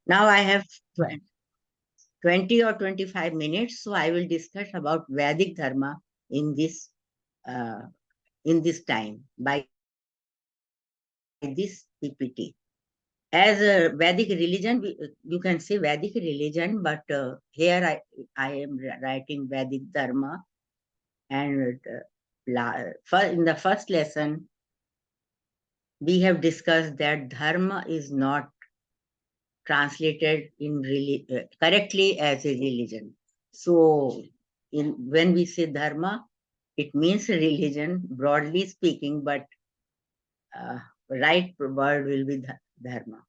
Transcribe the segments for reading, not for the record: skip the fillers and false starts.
Now I have 20 or 25 minutes, so I will discuss about Vedic Dharma in this uh, time by this PPT. As a Vedic religion, you can say Vedic religion, but here I am writing Vedic Dharma, and in the first lesson we have discussed that Dharma is not translated correctly as a religion. So, when we say Dharma, it means religion, broadly speaking, but uh, right word will be Dharma.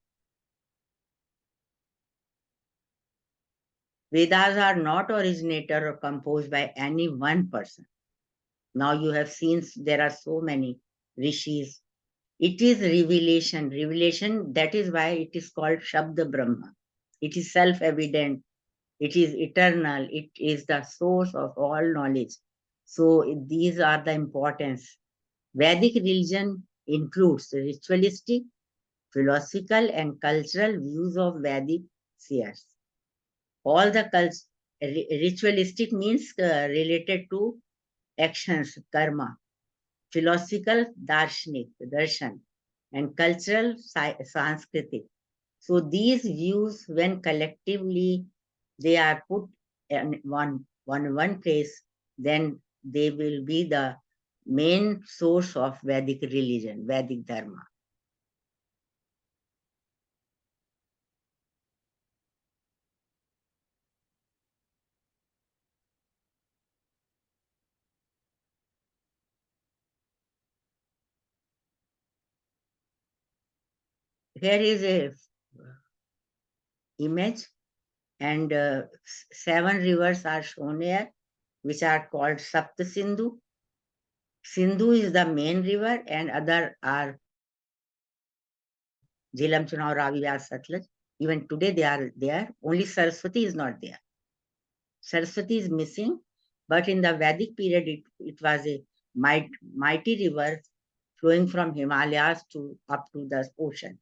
Vedas are not originated or composed by any one person. Now you have seen there are so many rishis. It is revelation. Revelation, that is why it is called Shabda Brahma. It is self-evident. It is eternal. It is the source of all knowledge. So these are the importance. Vedic religion includes ritualistic, philosophical, and cultural views of Vedic seers. All the ritualistic means related to actions, karma, philosophical, darshan, and cultural, sanskritic. So these views, when collectively they are put in one place, then they will be the main source of Vedic religion, Vedic Dharma. Here is a image, and 7 rivers are shown here, which are called Sapta Sindhu. Sindhu is the main river, and other are Jhelum, Chunav, Ravi, Vyas, Satluj. Even today they are there. Only Saraswati is not there. Saraswati is missing, but in the Vedic period, it was a mighty river flowing from Himalayas to up to the ocean.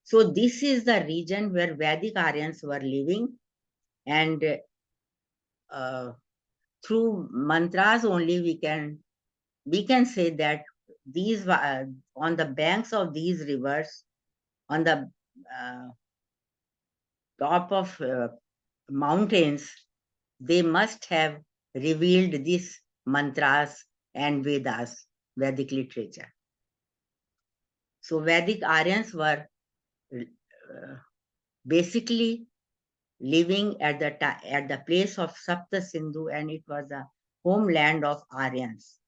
So this is the region where Vedic Aryans were living, and uh, through mantras only we can say that these on the banks of these rivers, on the uh, top of mountains, they must have revealed these mantras and Vedas, Vedic literature. So Vedic Aryans were basically living at the place of Sapta Sindhu, and it was the homeland of Aryans,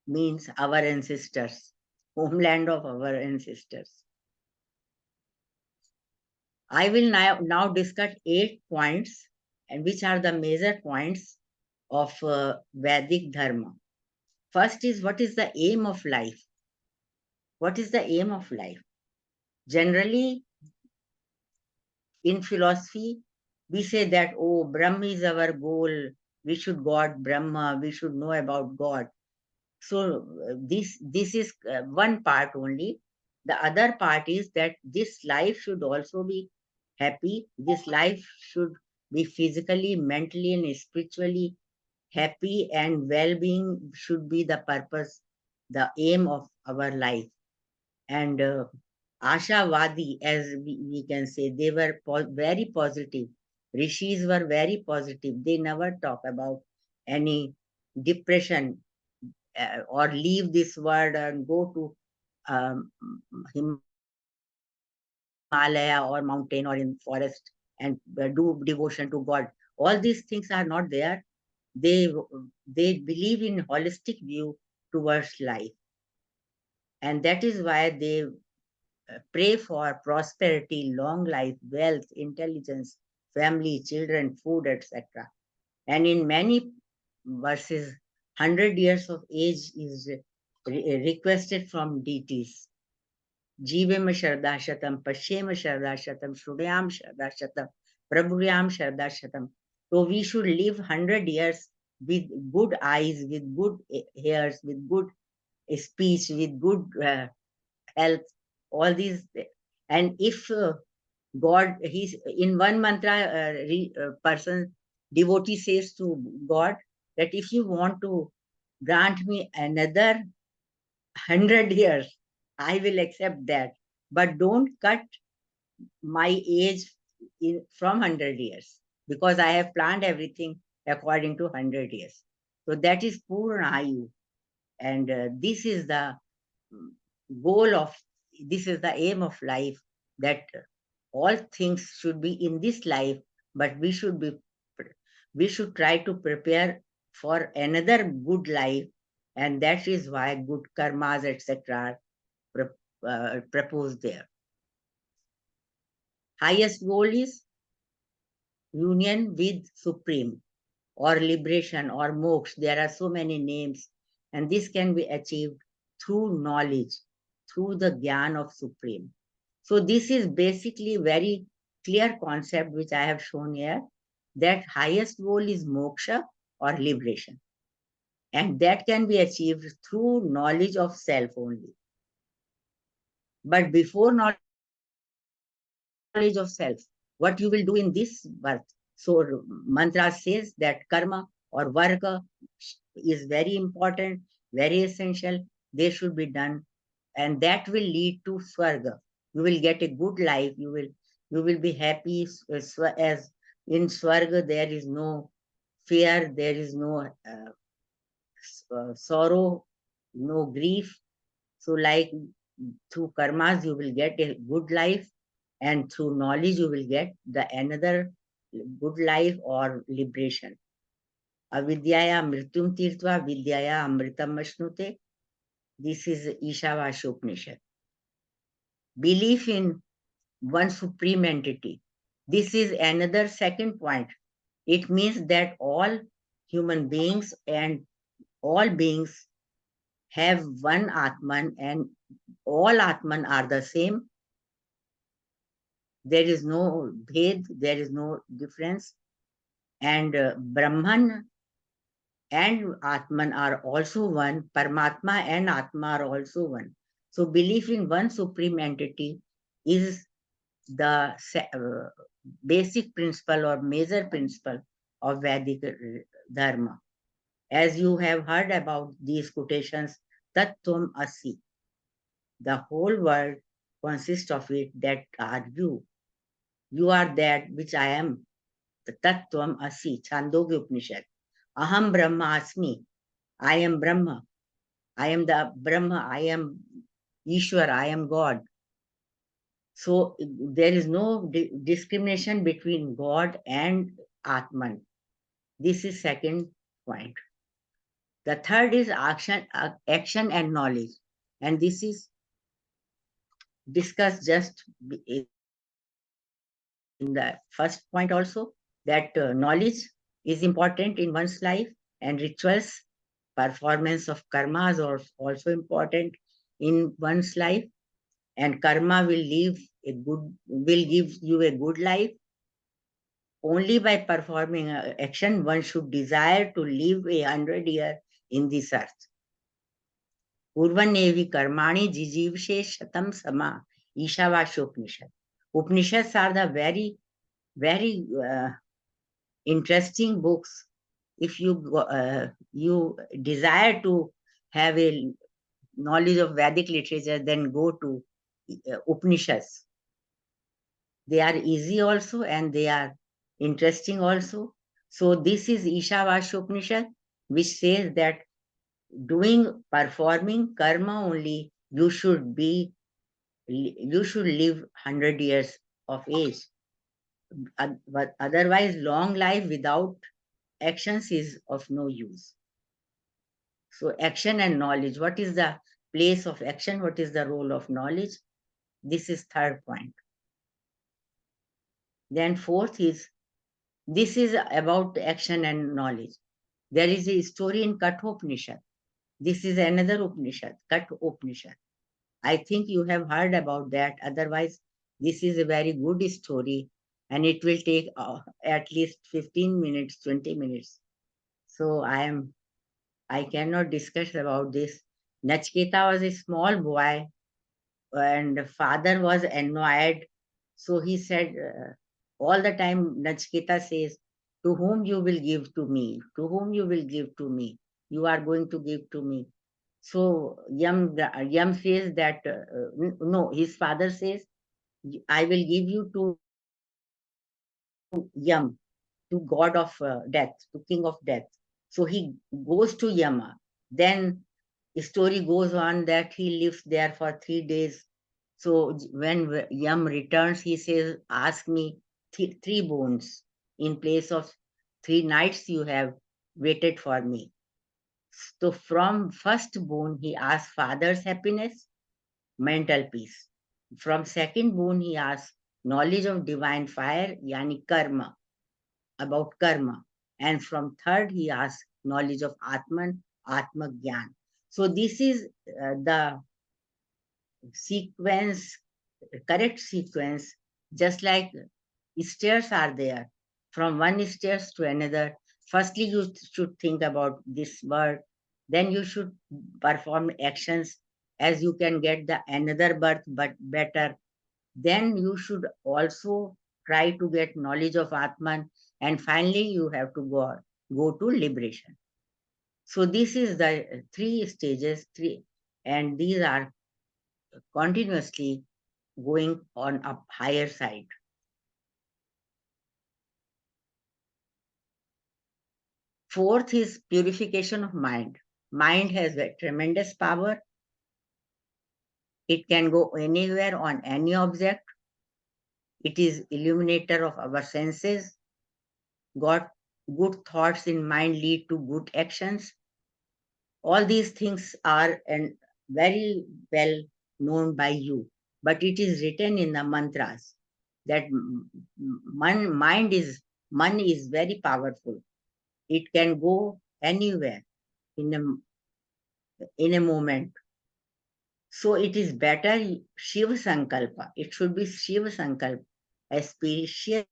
means our ancestors, homeland of our ancestors. I will now discuss 8 points, and which are the major points of Vedic Dharma. First is, what is the aim of life? What is the aim of life? Generally, in philosophy, we say that, oh, Brahma is our goal. We should God Brahma. We should know about God. So this is one part only. The other part is that this life should also be happy. This life should be physically, mentally, and spiritually happy, and well-being should be the purpose, the aim of our life. And Ashavadi, as we can say, they were very positive. Rishis were very positive. They never talk about any depression, or leave this world and go to Himalaya or mountain or in forest and do devotion to God. All these things are not there. They they believe in holistic view towards life, and that is why they pray for prosperity, long life, wealth, intelligence, family, children, food, etc. And in many verses, 100 years of age is requested from deities. Jivem Sharda Shatam, Pashem Sharda Shatam, Shuryam Sharda Shatam, Prabhuryam Sharda Shatam. So we should live 100 years with good eyes, with good hairs, with good speech, with good health, all these. And if God, he's in one mantra, person, devotee says to God that if you want to grant me another 100 years, I will accept that. But don't cut my age from 100 years, because I have planned everything according to 100 years. So that is Purna Ayu. And this is the mm, goal of, this is the aim of life, that all things should be in this life, but we should try to prepare for another good life, and that is why good karmas, etc., are proposed there. Highest goal is union with Supreme, or liberation, or moksha. There are so many names, and this can be achieved through knowledge, through the Gyan of Supreme. So this is basically very clear concept which I have shown here, that highest goal is moksha or liberation, and that can be achieved through knowledge of self only. But before knowledge of self, what you will do in this birth? So mantra says that karma or varga is very important, very essential. They should be done, and that will lead to swarga. You will get a good life. You will be happy, as in swarga there is no fear, there is no sorrow, no grief. So, like through karmas, you will get a good life, and through knowledge, you will get the another good life or liberation. Avidyaya mrityum tirtva vidyaya amritam mashnute. This is Ishavashopanishad. Belief in one supreme entity. This is another second point. It means that all human beings and all beings have one Atman, and all Atman are the same. There is no bhed, there is no difference. And Brahman and Atman are also one. Paramatma and Atma are also one. So belief in one supreme entity is the basic principle or major principle of Vedic Dharma. As you have heard about these quotations, Tattvam Asi, the whole world consists of it, that are you. You are that which I am. Tattvam Asi, Chandogya Upanishad. Aham Brahma Asmi. I am Brahma. I am the Brahma. I am Ishwar. I am God. So there is no discrimination between God and Atman. This is second point. The third is action and knowledge. And this is discussed just in the first point also, that knowledge is important in one's life, and rituals, performance of karmas are also important in one's life, and karma will give you a good life. Only by performing action one should desire to live 100 years in this earth. Urvanevi karmani jijivshe shatam sama. Ishavashopanishad. Upanishads are the very interesting books. If you desire to have a knowledge of Vedic literature, then go to Upanishads. They are easy also, and they are interesting also. So this is Ishavashopanishad, which says that performing karma only, you should live 100 years of age. But otherwise, long life without actions is of no use. So action and knowledge. What is the place of action? What is the role of knowledge? This is third point. Then fourth is, this is about action and knowledge. There is a story in Kathopanishad. This is another Upanishad, Kathopanishad. I think you have heard about that. Otherwise, this is a very good story, and it will take at least 15 minutes, 20 minutes. So I cannot discuss about this. Nachketa was a small boy, and father was annoyed. So he said, all the time Nachiketa says, to whom you will give to me, to whom you will give to me, you are going to give to me. So Yam says that, no, his father says, I will give you to Yam, to god of death, to king of death. So he goes to Yama. Then the story goes on that he lives there for 3 days. So when Yam returns, he says, ask me three bones in place of 3 nights you have waited for me. So from first bone, he asks father's happiness, mental peace. From second bone, he asks knowledge of divine fire, yani karma, about karma. And from third, he asks knowledge of Atman, Atma Gyan. So this is the sequence, correct sequence, just like stairs are there. From one stairs to another, firstly, you should think about this birth, then you should perform actions as you can get the another birth, but better. Then you should also try to get knowledge of Atman, and finally you have to go to liberation. So this is the three stages, and these are continuously going on a higher side. Fourth is purification of mind. Mind has a tremendous power. It can go anywhere on any object. It is illuminator of our senses. Got good thoughts in mind lead to good actions. All these things are and very well known by you, but it is written in the mantras that man is very powerful. It can go anywhere in a moment. So it is better Shiva Sankalpa. It should be Shiva Sankalpa, auspicious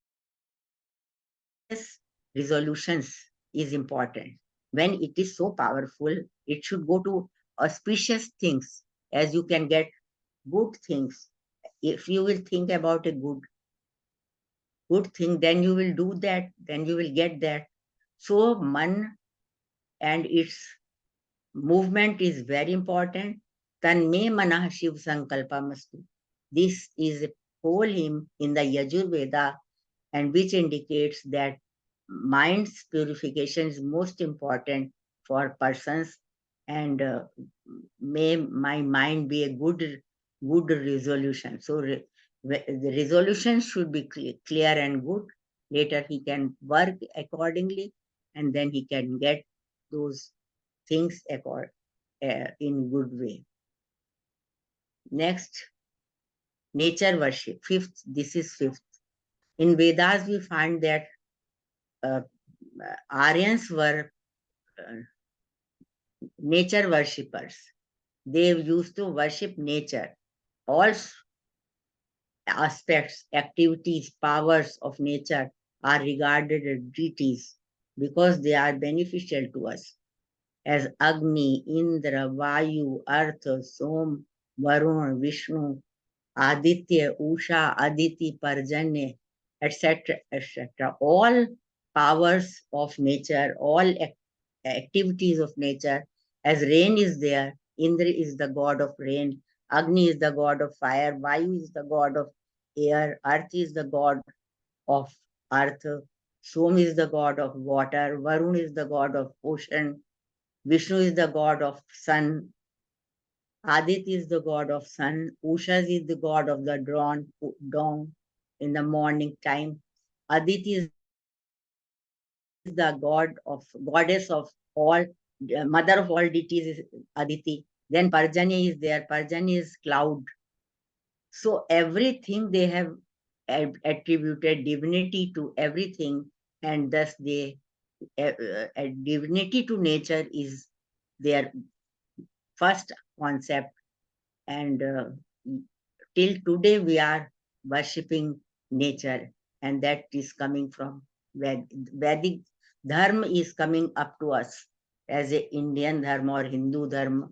resolutions is important. When it is so powerful, it should go to auspicious things, as you can get good things. If you will think about a good thing, then you will do that, then you will get that. So man and its movement is very important. Tanme manah Shiv Sankalpamastu. This is a whole hymn in the Yajurveda, and which indicates that mind's purification is most important for persons, and may my mind be a good resolution. So the resolution should be clear and good. Later he can work accordingly, and then he can get those things in good way. Next, nature worship. Fifth, this is fifth. In Vedas, we find that uh, Aryans were uh, nature worshippers. They used to worship nature. All aspects, activities, powers of nature are regarded as deities because they are beneficial to us, as Agni, Indra, Vayu, Earth, Som, Varun, Vishnu, Aditya, Usha, Aditi, Parjanya, etc., etc. All powers of nature, all activities of nature. As rain is there, Indra is the god of rain, Agni is the god of fire, Vayu is the god of air, Earth is the god of earth, Som is the god of water, Varun is the god of ocean, Vishnu is the god of sun, Adit is the god of sun, Usha is the god of the dawn in the morning time, Aditi is the goddess of all, mother of all deities is Aditi. Then Parjanya is there. Parjanya is cloud. So everything they have attributed divinity to everything, and thus they divinity to nature is their first concept, and till today we are worshipping nature, and that is coming from Vedic Dharma is coming up to us as a Indian Dharma or Hindu Dharma,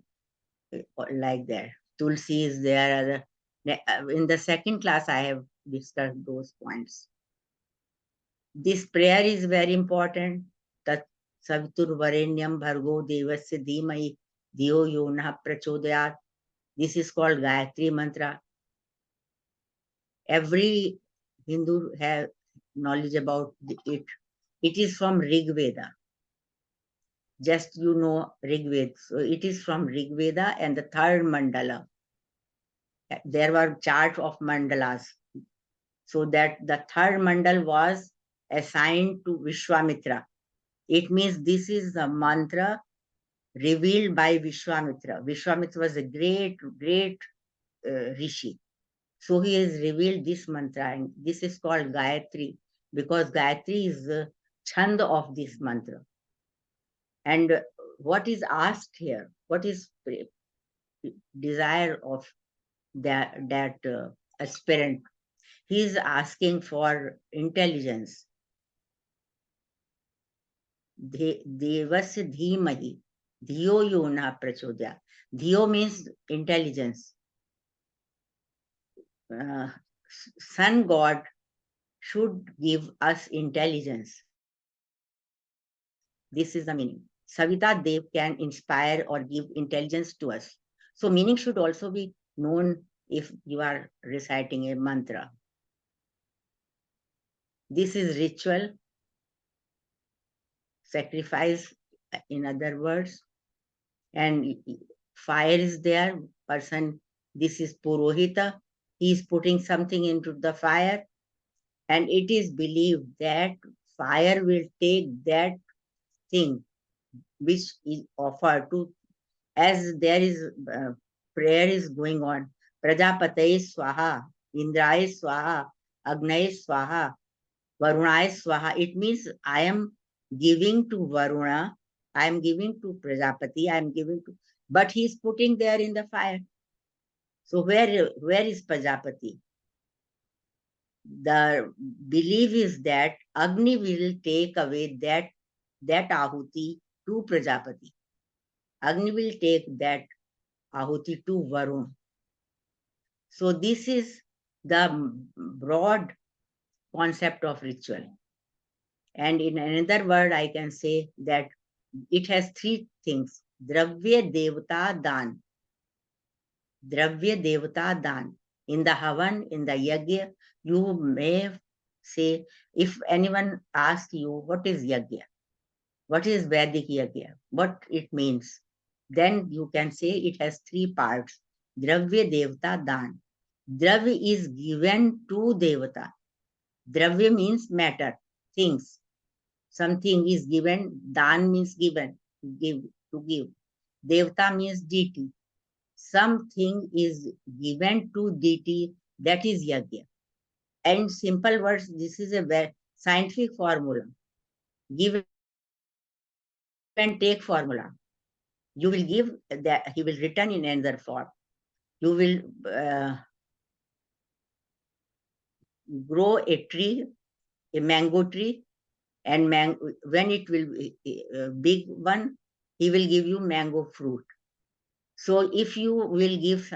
like that. Tulsi is there. In the second class, I have discuss those points. This prayer is very important. Tat Savitur Varenyam Bhargo Devasya Dhimai Dhiyo Yonah Prachodayat. This is called Gayatri Mantra. Every Hindu has knowledge about it. It is from Rig Veda. Just Rig Veda. So it is from Rig Veda and the third mandala. There were charts of mandalas. So that the third mandal was assigned to Vishwamitra. It means this is the mantra revealed by Vishwamitra. Vishwamitra was a great rishi. So he has revealed this mantra, and this is called Gayatri, because Gayatri is the chand of this mantra. And what is asked here? What is desire of that aspirant? He is asking for intelligence. Devasya dhimahi, dhiyo yona prachodya. Dhiyo means intelligence. Sun God should give us intelligence. This is the meaning. Savita Dev can inspire or give intelligence to us. So meaning should also be known if you are reciting a mantra. This is ritual, sacrifice, in other words, and fire is there. Person, this is Purohita. He is putting something into the fire, and it is believed that fire will take that thing which is offered to, as there is prayer is going on. Prajapataye Swaha, Indraye Swaha, Agnaye Swaha, Varunaye Swaha. It means I am giving to Varuna, I am giving to Prajapati, I am giving to, but he is putting there in the fire. So where is Prajapati? The belief is that Agni will take away that ahuti to Prajapati. Agni will take that ahuti to Varun. So this is the broad concept of ritual. And in another word, I can say that it has three things. Dravya Devata Dan. Dravya Devata Dan. In the Havan, in the Yagya, you may say, if anyone asks you, what is Yagya? What is Vedic Yagya? What it means? Then you can say it has three parts. Dravya Devata Dan. Dravya is given to Devata. Dravya means matter, things. Something is given. Dan means given, give, to give. Devata means deity. Something is given to deity, that is yagya. And simple words, this is a very scientific formula. Give and take formula. You will give that, he will return in another form. You will grow a tree, a mango tree, and when it will be a big one, he will give you mango fruit. So if you will give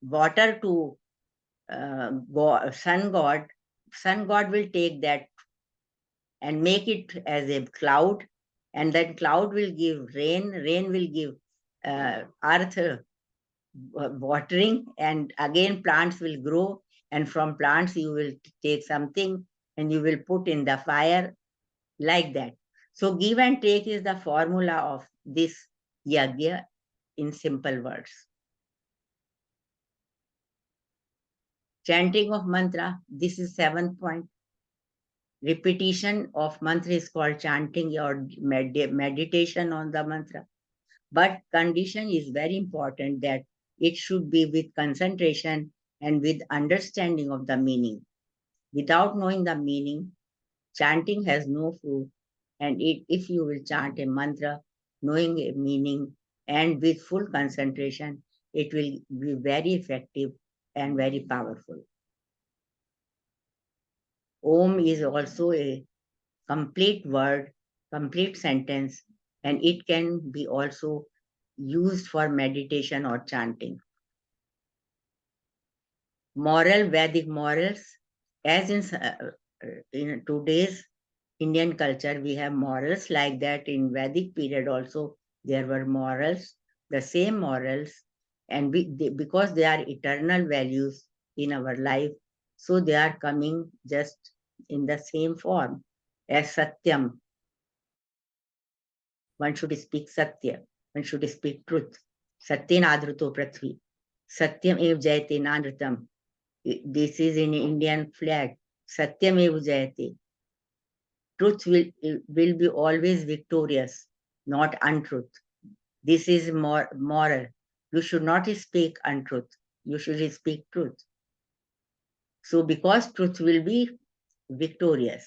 water to sun god will take that and make it as a cloud, and that cloud will give rain, rain will give earth watering, and again plants will grow, and from plants you will take something and you will put in the fire, like that. So give and take is the formula of this yagya in simple words. Chanting of mantra, this is 7th point. Repetition of mantra is called chanting or meditation on the mantra. But condition is very important that it should be with concentration and with understanding of the meaning. Without knowing the meaning, chanting has no fruit. And if you will chant a mantra, knowing a meaning and with full concentration, it will be very effective and very powerful. Om is also a complete word, complete sentence, and it can be also used for meditation or chanting. Moral, Vedic morals, as in today's Indian culture, we have morals like that. In Vedic period also, there were morals, the same morals, and because they are eternal values in our life, so they are coming just in the same form as Satyam. One should speak Satya. One should speak truth. Satyen adruto prithvi. Satyam ev jayate nanritam. This is in Indian flag. Satyam ev jayate. Truth will be always victorious, not untruth. This is more moral. You should not speak untruth. You should speak truth. So because truth will be victorious,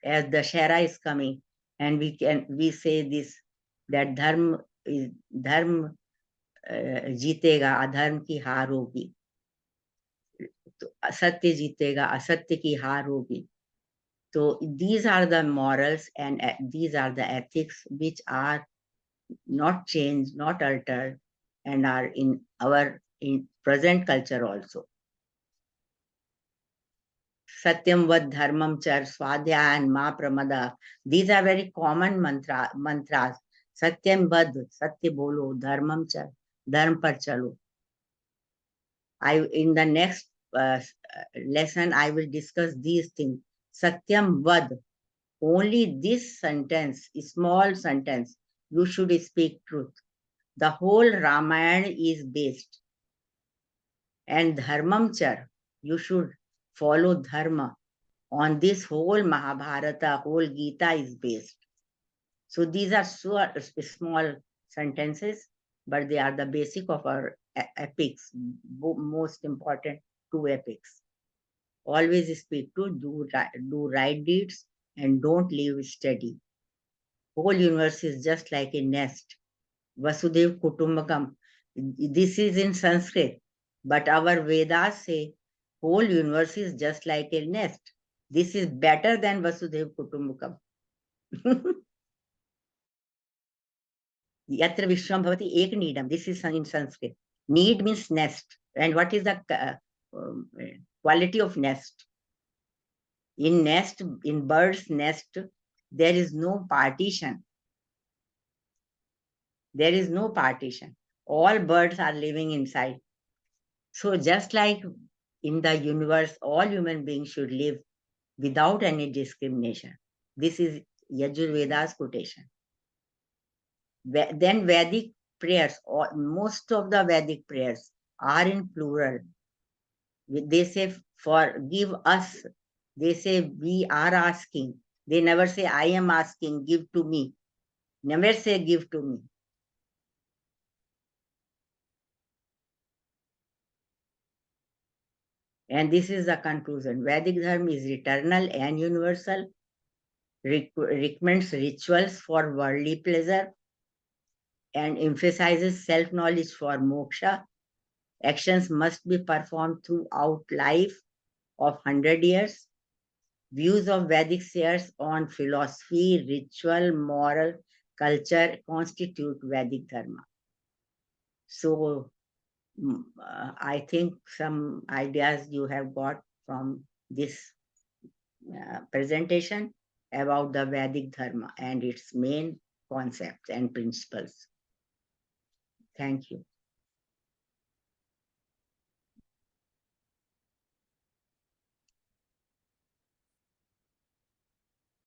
as the Shara is coming, and we say this that dharma जीतेगा अधर्म की हार होगी तो असत्य जीतेगा असत्य की हार होगी so these are the morals and these are the ethics which are not changed, not altered, and are in our in present culture also. Satyam vad dharmam char swadhyaya and ma pramada. These are very common mantras. Satyam vad, satya bolo, dharmam char, dharm par chalo. In the next lesson, I will discuss these things. Satyam vad. Only this sentence, small sentence, you should speak truth. The whole Ramayana is based. And dharmam char, you should follow dharma. On this whole Mahabharata, whole Gita is based. So these are so small sentences, but they are the basic of our epics, most important two epics. Always speak truth, do right deeds, and don't leave steady. Whole universe is just like a nest. Vasudev Kutumbakam. This is in Sanskrit, but our Vedas say whole universe is just like a nest. This is better than Vasudev Kutumbakam. Yatra Vishwam Bhavati Ek Needam. This is in Sanskrit. Need means nest. And what is the quality of nest? In bird's nest, there is no partition. There is no partition. All birds are living inside. So just like in the universe, all human beings should live without any discrimination. This is Yajurveda's quotation. Then Vedic prayers, or most of the Vedic prayers are in plural. They say, forgive us. They say, we are asking. They never say, I am asking, give to me. Never say, give to me. And this is the conclusion. Vedic Dharma is eternal and universal, recommends rituals for worldly pleasure, and emphasizes self-knowledge for moksha. Actions must be performed throughout life of 100 years. Views of Vedic seers on philosophy, ritual, moral, culture constitute Vedic Dharma. So I think some ideas you have got from this presentation about the Vedic Dharma and its main concepts and principles. Thank you.